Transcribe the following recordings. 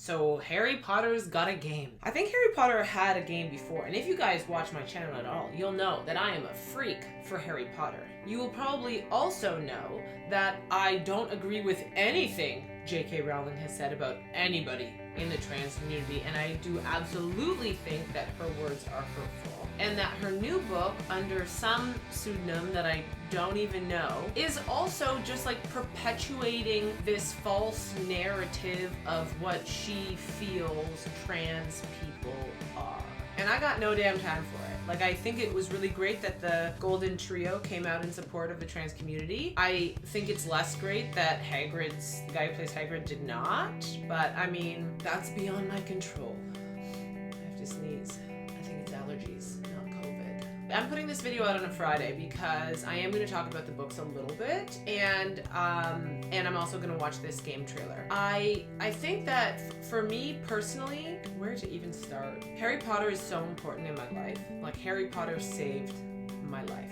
So Harry Potter's got a game. I think Harry Potter had a game before, and if you guys watch my channel at all, you'll know that I am a freak for Harry Potter. You will probably also know that I don't agree with anything J.K. Rowling has said about anybody in the trans community, and I do absolutely think that her words are hurtful. And that her new book, under some pseudonym that I don't even know, is also just like perpetuating this false narrative of what she feels trans people are. And I got no damn time for it. Like, I think it was really great that the Golden Trio came out in support of the trans community. I think it's less great that the guy who plays Hagrid did not, but I mean, that's beyond my control. I have to sneeze. I think it's allergies, not COVID. I'm putting this video out on a Friday because I am going to talk about the books a little bit, and I'm also going to watch this game trailer. I think that for me personally, where to even start? Harry Potter is so important in my life. Like, Harry Potter saved my life.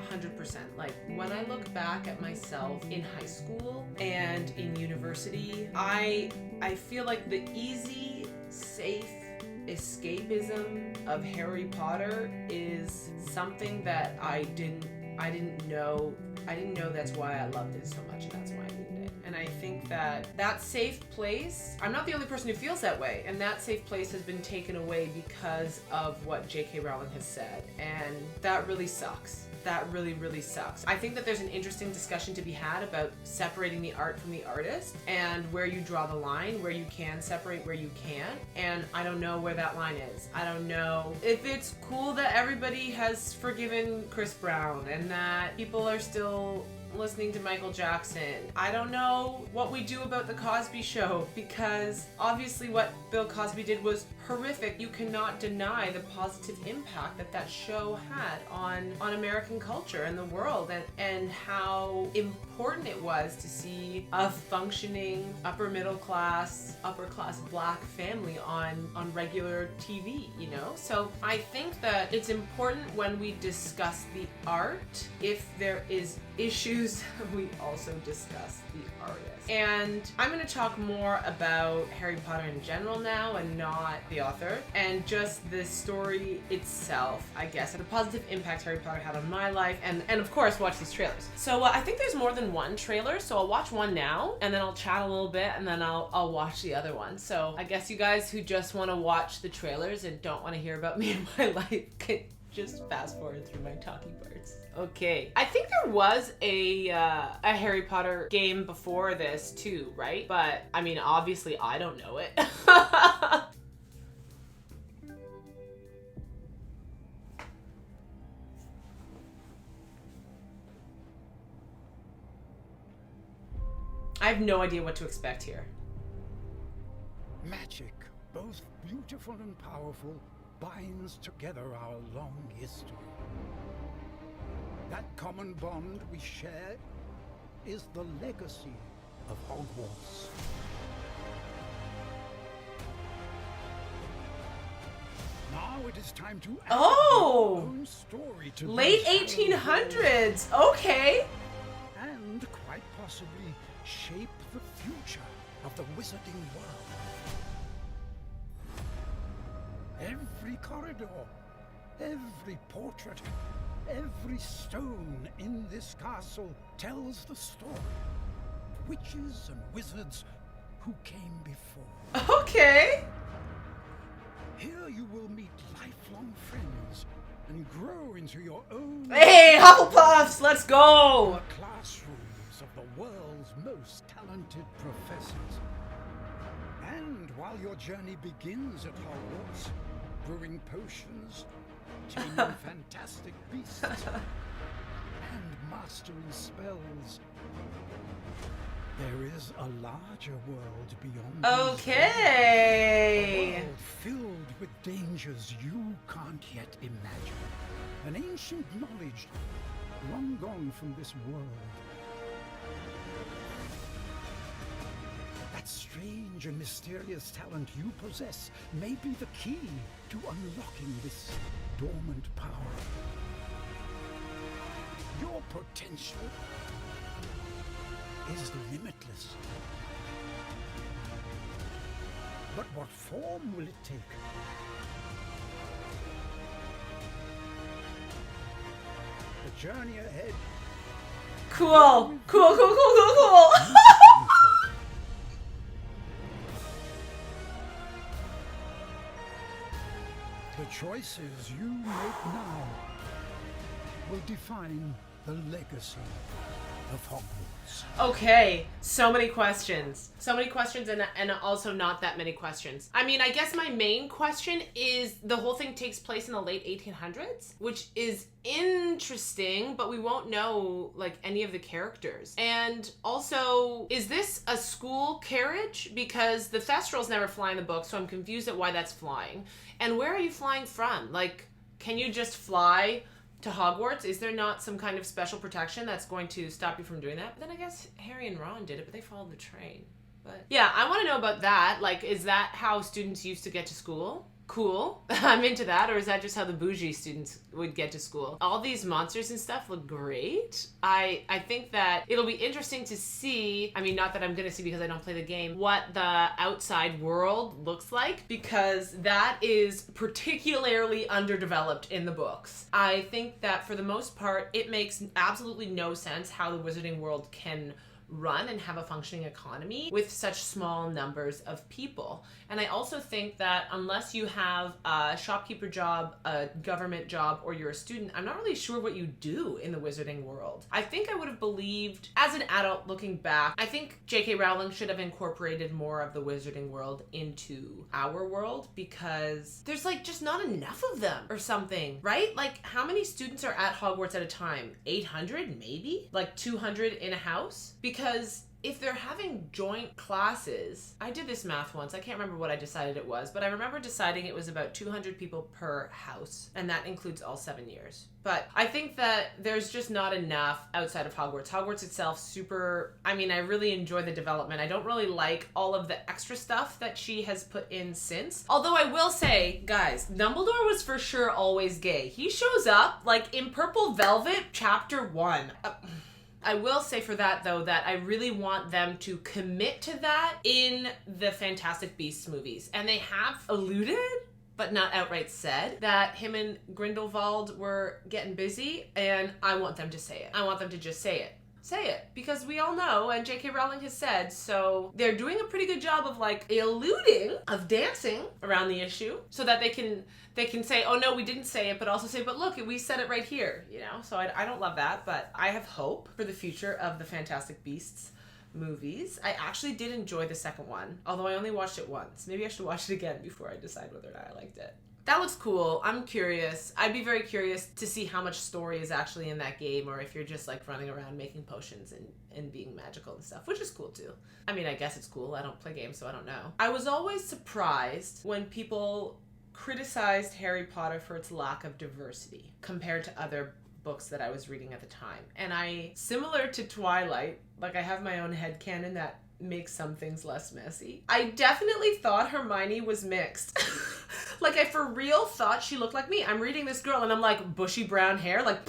100%. Like, when I look back at myself in high school and in university, I feel like the easy, safe escapism of Harry Potter is something that I didn't know that's why I loved it so much, and that's why I needed it. And I think that safe place, I'm not the only person who feels that way, and that safe place has been taken away because of what J.K. Rowling has said, and that really sucks. That really, really sucks. I think that there's an interesting discussion to be had about separating the art from the artist and where you draw the line, where you can separate, where you can't. And I don't know where that line is. I don't know if it's cool that everybody has forgiven Chris Brown and that people are still listening to Michael Jackson. I don't know what we do about the Cosby Show, because obviously what Bill Cosby did was horrific. You cannot deny the positive impact that show had on American culture and the world, and how important it was to see a functioning upper class black family on regular TV, you know? So I think that it's important when we discuss the art, if there is issues, we also discuss the artist. And I'm going to talk more about Harry Potter in general now, and not the author, and just the story itself, I guess, and the positive impact Harry Potter had on my life, and of course watch these trailers. So I think there's more than one trailer, so I'll watch one now, and then I'll chat a little bit, and then I'll watch the other one. So I guess you guys who just want to watch the trailers and don't want to hear about me and my life can just fast forward through my talking parts. Okay. I think there was a Harry Potter game before this too, right? But I mean, obviously I don't know it. I have no idea what to expect here. Magic, both beautiful and powerful, binds together our long history. That common bond we share is the legacy of Hogwarts. Now it is time to add our own story to late 1800s. Okay. And quite possibly shape the future of the wizarding world. Every corridor, every portrait, every stone in this castle tells the story of witches and wizards who came before. Okay. Here you will meet lifelong friends and grow into your own... Hey, Hufflepuffs, let's go! The classrooms of the world's most talented professors. And while your journey begins at Hogwarts, brewing potions, taming fantastic beasts, and mastering spells, there is a larger world beyond. Okay. A world filled with dangers you can't yet imagine. An ancient knowledge long gone from this world. That strange and mysterious talent you possess may be the key to unlocking this dormant power. Your potential is limitless. But what form will it take? The journey ahead. Cool. Cool. The choices you make now will define the legacy of Hogwarts. Okay, so many questions. So many questions and also not that many questions. I mean, I guess my main question is the whole thing takes place in the late 1800s, which is interesting, but we won't know like any of the characters. And also, is this a school carriage? Because the Thestrals never fly in the book, so I'm confused at why that's flying. And where are you flying from? Like, can you just fly to Hogwarts? Is there not some kind of special protection that's going to stop you from doing that? But then I guess Harry and Ron did it, but they followed the train. But yeah, I want to know about that. Like, is that how students used to get to school? Cool. I'm into that. Or is that just how the bougie students would get to school? All these monsters and stuff look great. I think that it'll be interesting to see, I mean, not that I'm going to see because I don't play the game, what the outside world looks like, because that is particularly underdeveloped in the books. I think that for the most part, it makes absolutely no sense how the wizarding world can run and have a functioning economy with such small numbers of people. And I also think that unless you have a shopkeeper job, a government job, or you're a student, I'm not really sure what you do in the wizarding world. I think I would have believed, as an adult looking back, I think J.K. Rowling should have incorporated more of the wizarding world into our world, because there's like just not enough of them or something, right? Like, how many students are at Hogwarts at a time? 800 maybe? Like 200 in a house? Because if they're having joint classes, I did this math once, I can't remember what I decided it was, but I remember deciding it was about 200 people per house, and that includes all 7 years. But I think that there's just not enough outside of Hogwarts. Hogwarts itself, I really enjoy the development. I don't really like all of the extra stuff that she has put in since. Although I will say, guys, Dumbledore was for sure always gay. He shows up, like, in Purple Velvet, Chapter 1. I will say for that, though, that I really want them to commit to that in the Fantastic Beasts movies. And they have alluded, but not outright said, that him and Grindelwald were getting busy, and I want them to say it. I want them to just say it. Say it, because we all know, and J.K. Rowling has said, so they're doing a pretty good job of like alluding, of dancing around the issue, so that they can say, oh no, we didn't say it, but also say, but look, we said it right here, you know? So I don't love that, but I have hope for the future of the Fantastic Beasts movies. I actually did enjoy the second one, although I only watched it once. Maybe I should watch it again before I decide whether or not I liked it. That looks cool. I'm curious. I'd be very curious to see how much story is actually in that game, or if you're just like running around making potions and being magical and stuff, which is cool too. I mean, I guess it's cool. I don't play games, so I don't know. I was always surprised when people criticized Harry Potter for its lack of diversity compared to other books that I was reading at the time. And similar to Twilight, like I have my own headcanon that makes some things less messy. I definitely thought Hermione was mixed. Like, I for real thought she looked like me. I'm reading this girl and I'm like, bushy brown hair, like,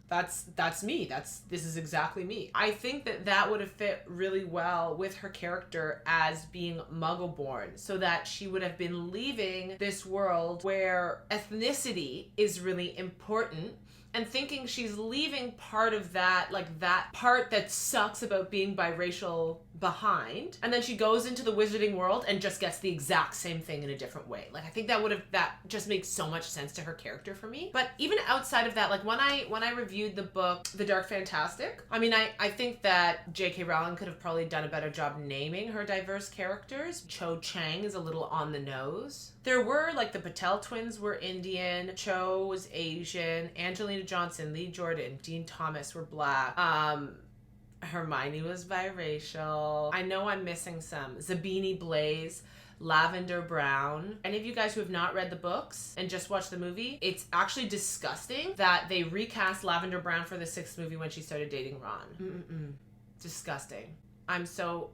that's me. This is exactly me. I think that would have fit really well with her character as being Muggle-born, so that she would have been leaving this world where ethnicity is really important, and thinking she's leaving part of that, like that part that sucks about being biracial behind. And then she goes into the wizarding world and just gets the exact same thing in a different way. Like, I think that just makes so much sense to her character for me. But even outside of that, like when I reviewed the book, The Dark Fantastic, I mean, I think that J.K. Rowling could have probably done a better job naming her diverse characters. Cho Chang is a little on the nose. There were, like, the Patel twins were Indian, Cho was Asian, Angelina Johnson, Lee Jordan, Dean Thomas were Black, Hermione was biracial. I know I'm missing some. Zabini Blaze, Lavender Brown. Any of you guys who have not read the books and just watched the movie, it's actually disgusting that they recast Lavender Brown for the 6th movie when she started dating Ron. Disgusting. I'm so,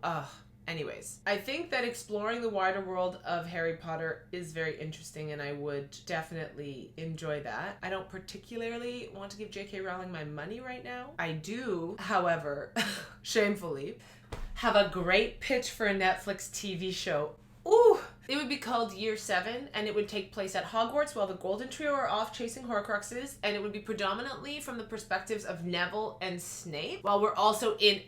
Anyways, I think that exploring the wider world of Harry Potter is very interesting, and I would definitely enjoy that. I don't particularly want to give J.K. Rowling my money right now. I do, however, shamefully, have a great pitch for a Netflix TV show. Ooh, It would be called Year 7, and it would take place at Hogwarts while the Golden Trio are off chasing Horcruxes, and it would be predominantly from the perspectives of Neville and Snape, while we're also in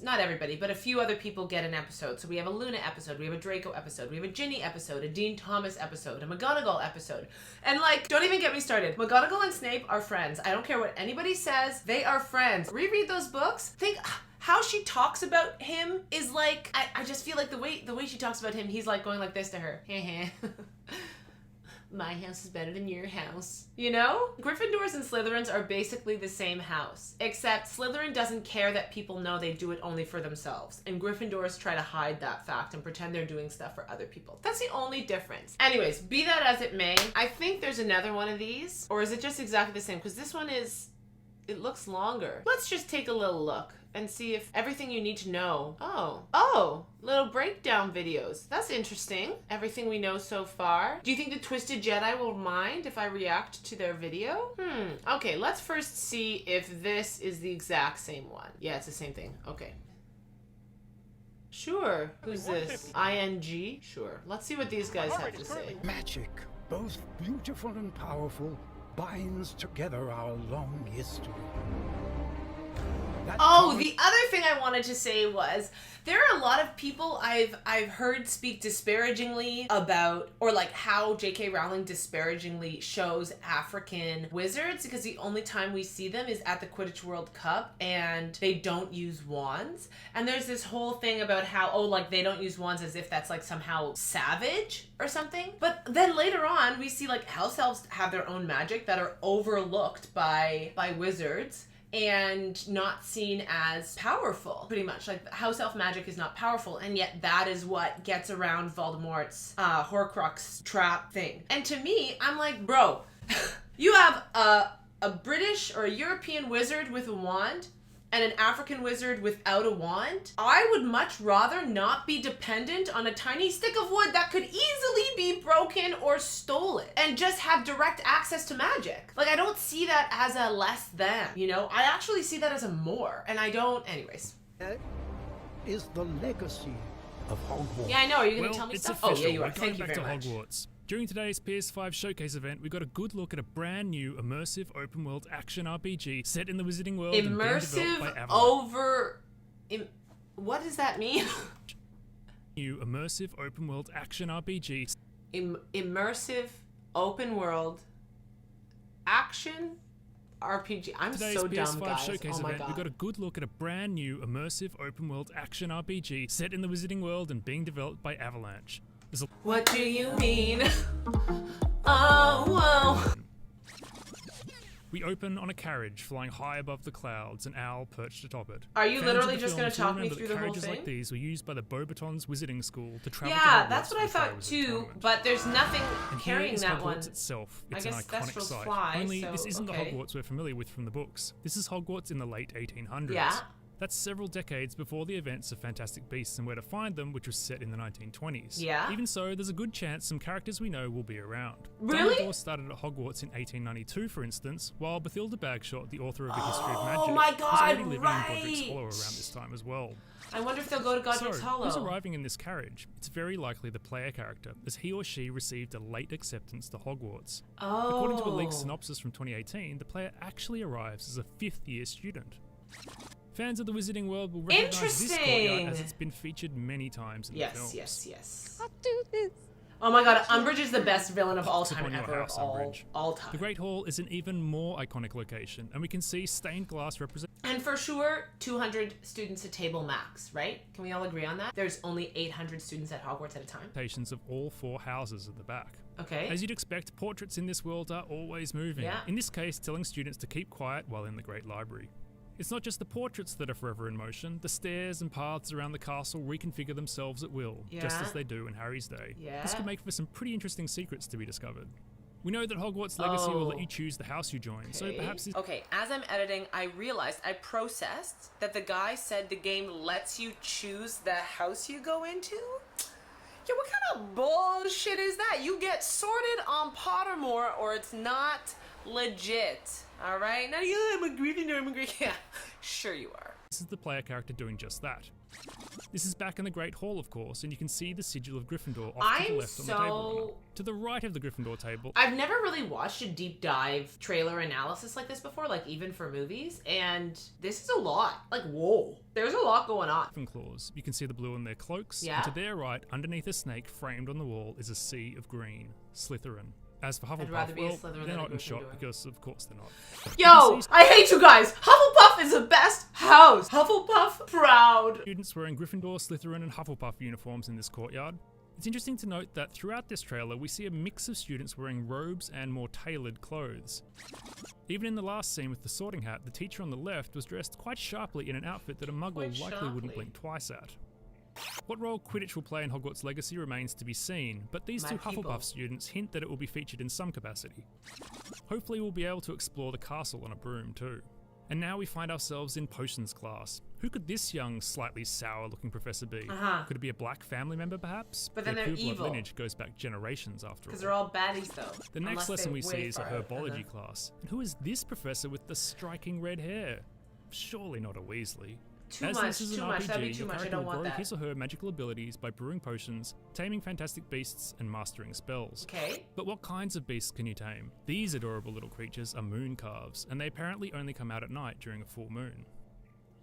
not everybody, but a few other people get an episode. So we have a Luna episode, we have a Draco episode, we have a Ginny episode, a Dean Thomas episode, a McGonagall episode. And like, don't even get me started. McGonagall and Snape are friends. I don't care what anybody says, they are friends. Reread those books, think how she talks about him is like, I just feel like the way she talks about him, he's like going like this to her. My house is better than your house. You know? Gryffindors and Slytherins are basically the same house, except Slytherin doesn't care that people know they do it only for themselves, and Gryffindors try to hide that fact and pretend they're doing stuff for other people. That's the only difference. Anyways, be that as it may, I think there's another one of these, or is it just exactly the same? Because this one it looks longer. Let's just take a little look and see if everything you need to know. Oh, little breakdown videos. That's interesting. Everything we know so far. Do you think the Twisted Jedi will mind if I react to their video? Okay, let's first see if this is the exact same one. Yeah, it's the same thing. Okay. Sure. Who's this? ING? Sure. Let's see what these guys have to say. Magic, both beautiful and powerful, binds together our long history. The other thing I wanted to say was there are a lot of people I've heard speak disparagingly about, or like how J.K. Rowling disparagingly shows African wizards, because the only time we see them is at the Quidditch World Cup and they don't use wands. And there's this whole thing about how, like they don't use wands as if that's like somehow savage or something. But then later on we see like house elves have their own magic that are overlooked by wizards and not seen as powerful, pretty much. Like, house elf magic is not powerful, and yet that is what gets around Voldemort's Horcrux trap thing. And to me, I'm like, bro, you have a British or a European wizard with a wand and an African wizard without a wand. I would much rather not be dependent on a tiny stick of wood that could easily be broken or stolen and just have direct access to magic. Like, I don't see that as a less than, you know? I actually see that as a more, and I don't, anyways. That is the legacy of Hogwarts. Yeah, I know, are you gonna tell me it's stuff? Official. Oh, yeah, you are. We're Thank you going very back to much. Hogwarts. During today's PS5 showcase event, we got a good look at a brand new immersive open world action RPG set in the Wizarding World and being developed by Avalanche. What does that mean? New immersive open world action RPG. Immersive open world action RPG. I'm Today's so PS5 dumb, guys. showcase Oh my event, god. we got a good look at a brand new immersive open world action RPG set in the Wizarding World and being developed by Avalanche. What do you mean? Oh, whoa. We open on a carriage flying high above the clouds, an owl perched atop it. Are you Fans literally of the just films going to talk will me remember through that the whole carriages thing? like these were used by the Beauxbatons Wizarding School to travel to Yeah, Hogwarts that's what I for the thought Triwizard too, Tournament. but there's nothing And here carrying is that Hogwarts one. itself. I It's an guess iconic Thestrals site. fly, Only so, this isn't okay. the Hogwarts we're familiar with from the books. This is Hogwarts in the late 1800s. Yeah. That's several decades before the events of Fantastic Beasts and Where to Find Them, which was set in the 1920s. Yeah. Even so, there's a good chance some characters we know will be around. Really? Dumbledore started at Hogwarts in 1892, for instance, while Bathilda Bagshot, the author of the History of Magic, Oh my was God, already living in right. Godric's Hollow around this time as well. I wonder if they'll go to Godric's So, Hollow. who's arriving in this carriage? It's very likely the player character, as he or she received a late acceptance to Hogwarts. Oh. According to a leaked synopsis from 2018, the player actually arrives as a fifth-year student. Fans of the Wizarding World will recognize this courtyard as it's been featured many times in the films. Yes. I'll do this. Oh my god, Umbridge is the best villain of all Pops time upon your ever. house, Umbridge. All time. The Great Hall is an even more iconic location, and we can see stained glass And for sure, 200 students a table max, right? Can we all agree on that? There's only 800 students at Hogwarts at a time. representations of all four houses at the back. Okay. As you'd expect, portraits in this world are always moving. Yeah. In this case, telling students to keep quiet while in the Great Library. It's not just the portraits that are forever in motion. The stairs and paths around the castle reconfigure themselves at will, just Yeah. as they do in Harry's day. Yeah. This could make for some pretty interesting secrets to be discovered. We know that Hogwarts Legacy will let you choose the house you join, so perhaps this Okay, as I'm editing, I realized, I processed that the guy said the game lets you choose the house you go into? Yeah, what kind of bullshit is that? You get sorted on Pottermore or it's not legit. Alright? Now, yeah, I'm a Gryffindor, Yeah, sure you are. is the player character doing just that. This is back in the Great Hall, of course, and you can see the sigil of Gryffindor off to the left on the table runner. To the right of the Gryffindor table... I've never really watched a deep dive trailer analysis like this before, like even for movies, and this is a lot. Like, whoa. There's a lot going on. Ravenclaws. You can see the blue on their cloaks, yeah. And to their right, underneath a snake framed on the wall, is a sea of green. Slytherin. As for Hufflepuff, well, they're not in shot because, of course, they're not. Yo, I hate you guys! Hufflepuff is the best house! Hufflepuff proud! Students wearing Gryffindor, Slytherin, and Hufflepuff uniforms in this courtyard. It's interesting to note that throughout this trailer, we see a mix of students wearing robes and more tailored clothes. Even in the last scene with the sorting hat, the teacher on the left was dressed quite sharply in an outfit that a muggle likely wouldn't blink twice at. What role Quidditch will play in Hogwarts Legacy remains to be seen, but these two Hufflepuff students hint that it will be featured in some capacity. Hopefully we'll be able to explore the castle on a broom too. And now we find ourselves in potions class. Who could this young, slightly sour-looking professor be? Could it be a black family member, perhaps? But then they're evil. Lineage goes back generations after all. Because they're all baddies, though. The next lesson we see is a herbology class. And who is this professor with the striking red hair? Surely not a Weasley. As this is an RPG, that'd be too much. I don't want that. His or her magical abilities by brewing potions, taming fantastic beasts, and mastering spells. Okay. But what kinds of beasts can you tame? These adorable little creatures are moon calves, and they apparently only come out at night during a full moon.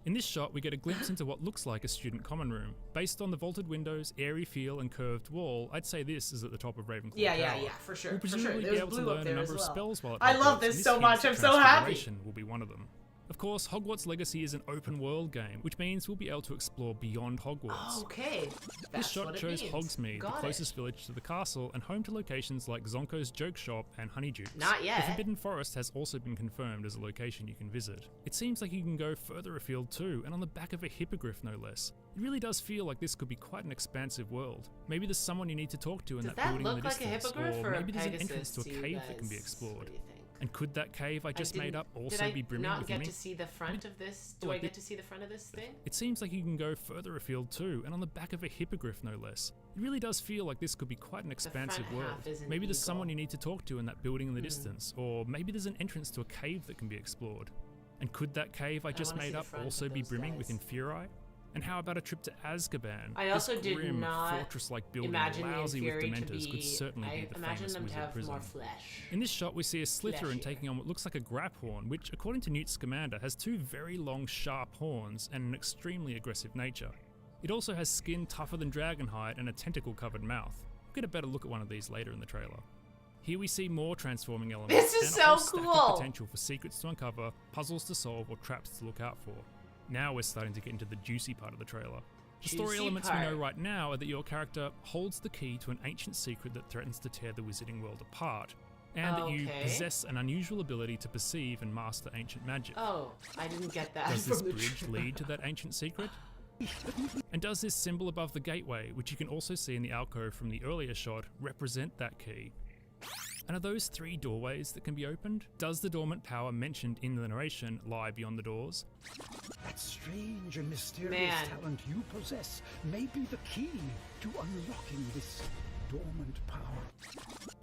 In this shot, we get a glimpse into what looks like a student common room. Based on the vaulted windows, airy feel, and curved wall, I'd say this is at the top of Ravenclaw Tower. Yeah, for sure. We'll presumably be able to learn a number of spells while at I love this so much. I'm so happy. Will be one of them. Of course, Hogwarts Legacy is an open world game, which means we'll be able to explore beyond Hogwarts. Okay. This shot shows Hogsmeade, the closest village to the castle, and home to locations like Zonko's Joke Shop and Honeydukes. Not yet. The Forbidden Forest has also been confirmed as a location you can visit. It seems like you can go further afield too, and on the back of a hippogriff no less. It really does feel like this could be quite an expansive world. Maybe there's someone you need to talk to in that building in the distance, or maybe there's an entrance to a cave that can be explored. And could that cave I just made up also be brimming with Did I not get to see the front of this? Do I get to see the front of this thing? It seems like you can go further afield too, and on the back of a hippogriff no less. It really does feel like this could be quite an expansive world. Maybe there's someone you need to talk to in that building in the distance, or maybe there's an entrance to a cave that can be explored. And could that cave I just made up also be brimming with Inferi? And how about a trip to Azkaban? I also this grim, did not fortress-like building, imagine lousy with Inferi Dementors, could certainly be the famous them to wizard have prison. more flesh. In this shot, we see a Slytherin taking on what looks like a Graphorn, which, according to Newt Scamander, has two very long, sharp horns and an extremely aggressive nature. It also has skin tougher than dragonhide and a tentacle-covered mouth. We'll get a better look at one of these later in the trailer. Here we see more transforming elements. This is and so a whole stack cool! of potential for secrets to uncover, puzzles to solve, or traps to look out for. Now we're starting to get into the juicy part of the trailer. The story elements we know right now are that your character holds the key to an ancient secret that threatens to tear the wizarding world apart, and that you possess an unusual ability to perceive and master ancient magic. Oh, I didn't get that. Does this bridge lead to that ancient secret? And does this symbol above the gateway, which you can also see in the alcove from the earlier shot, represent that key? And are those three doorways that can be opened? Does the dormant power mentioned in the narration lie beyond the doors? That strange and mysterious talent you possess may be the key to unlocking this dormant power.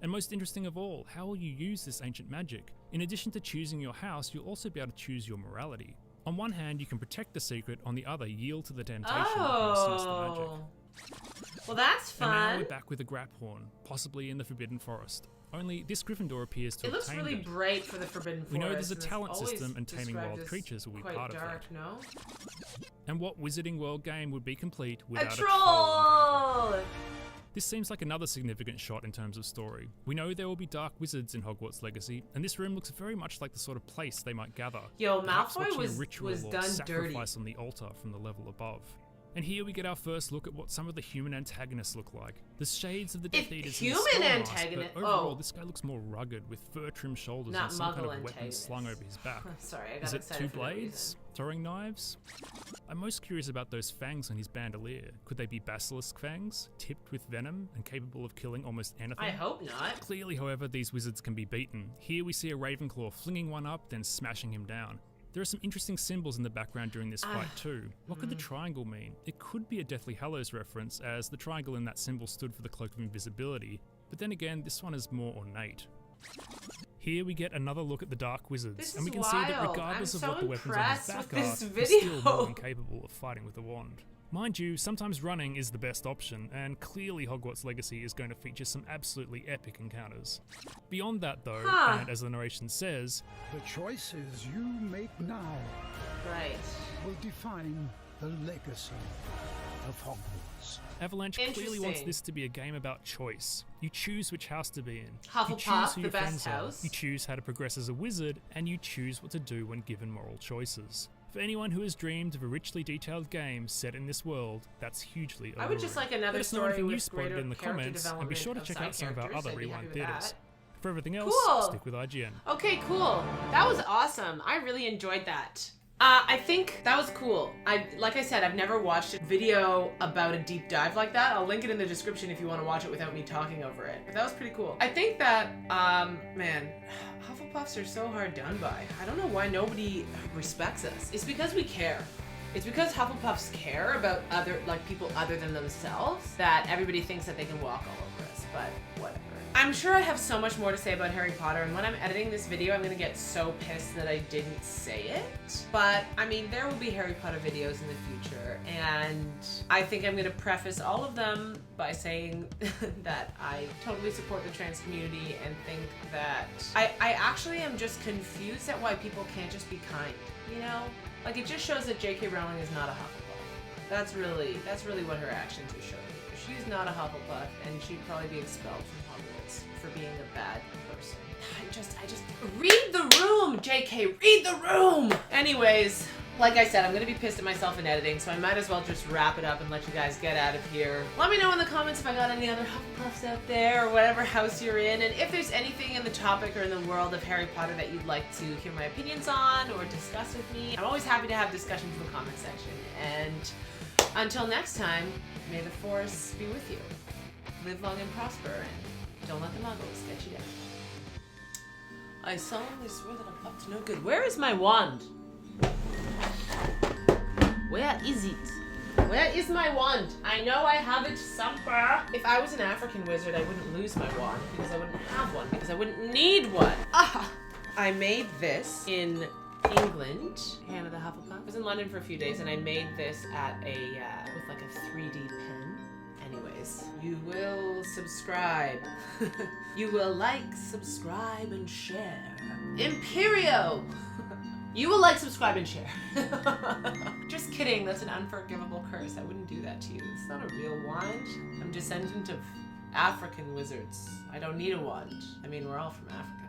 And most interesting of all, how will you use this ancient magic? In addition to choosing your house, you'll also be able to choose your morality. On one hand, you can protect the secret, on the other, yield to the temptation and misuse the magic. Well, that's fun. And now we're back with a Graphorn, possibly in the Forbidden Forest. Only this Gryffindor appears to have tamed it. It looks really bright for the Forbidden Forest. We know there's a talent system, and taming wild creatures will be part of that. No? And what Wizarding World game would be complete without a troll? This seems like another significant shot in terms of story. We know there will be dark wizards in Hogwarts Legacy, and this room looks very much like the sort of place they might gather. Yo, Perhaps Malfoy watching a ritual was or done sacrifice dirty on the altar from the level above. And here we get our first look at what some of the human antagonists look like. The shades of the Death Eaters in the Skull Mask, but overall this guy looks more rugged, with fur-trimmed shoulders and some kind of weapon slung over his back. Sorry, I got Is it excited two blades? Throwing knives? I'm most curious about those fangs on his bandolier. Could they be basilisk fangs, tipped with venom and capable of killing almost anything? I hope not. Clearly, however, these wizards can be beaten. Here we see a Ravenclaw flinging one up, then smashing him down. There are some interesting symbols in the background during this fight too. What could the triangle mean? It could be a Deathly Hallows reference, as the triangle in that symbol stood for the Cloak of Invisibility, but then again, this one is more ornate. Here we get another look at the Dark Wizards, and we can see that regardless of what the weapons on his back are, he's still more than capable of fighting with a wand. Mind you, sometimes running is the best option, and clearly Hogwarts Legacy is going to feature some absolutely epic encounters. Beyond that though, and as the narration says, the choices you make now will define the legacy of Hogwarts. Avalanche clearly wants this to be a game about choice. You choose which house to be in. Hufflepuff, you choose who the your best friends house. Are. You choose how to progress as a wizard, and you choose what to do when given moral choices. For anyone who has dreamed of a richly detailed game set in this world, that's hugely alluring. I would just like another story with spotted in the comments, and be sure to check out some of our other Rewind theaters. For everything else, stick with IGN. Okay, cool. That was awesome. I really enjoyed that. I think that was cool. Like I said, I've never watched a video about a deep dive like that. I'll link it in the description if you want to watch it without me talking over it. But that was pretty cool. I think that, man, Hufflepuffs are so hard done by. I don't know why nobody respects us. It's because we care. It's because Hufflepuffs care about people other than themselves that everybody thinks that they can walk all over us, but whatever. I'm sure I have so much more to say about Harry Potter, and when I'm editing this video, I'm gonna get so pissed that I didn't say it. But, I mean, there will be Harry Potter videos in the future, and I think I'm gonna preface all of them by saying that I totally support the trans community and think that I actually am just confused at why people can't just be kind, you know? Like, it just shows that J.K. Rowling is not a Hufflepuff. That's really what her actions are showing you. She's not a Hufflepuff, and she'd probably be expelled from Hogwarts for being a bad person. I just read the room, JK, read the room! Anyways, like I said, I'm gonna be pissed at myself in editing, so I might as well just wrap it up and let you guys get out of here. Let me know in the comments if I got any other Hufflepuffs out there, or whatever house you're in, and if there's anything in the topic or in the world of Harry Potter that you'd like to hear my opinions on or discuss with me. I'm always happy to have discussions in the comment section, and until next time, may the Force be with you. Live long and prosper, and don't let the muggles get you down. I solemnly swear that I'm up to no good. Where is my wand? Where is it? Where is my wand? I know I have it somewhere. If I was an African wizard, I wouldn't lose my wand because I wouldn't have one, because I wouldn't need one. Ah! I made this in England. Hannah the Hufflepuff. I was in London for a few days, and I made this at with like a 3D pen. Anyways, you will subscribe. You will like, subscribe, and share. Imperio! You will like, subscribe, and share. Just kidding, that's an unforgivable curse. I wouldn't do that to you. It's not a real wand. I'm descendant of African wizards. I don't need a wand. I mean, we're all from Africa.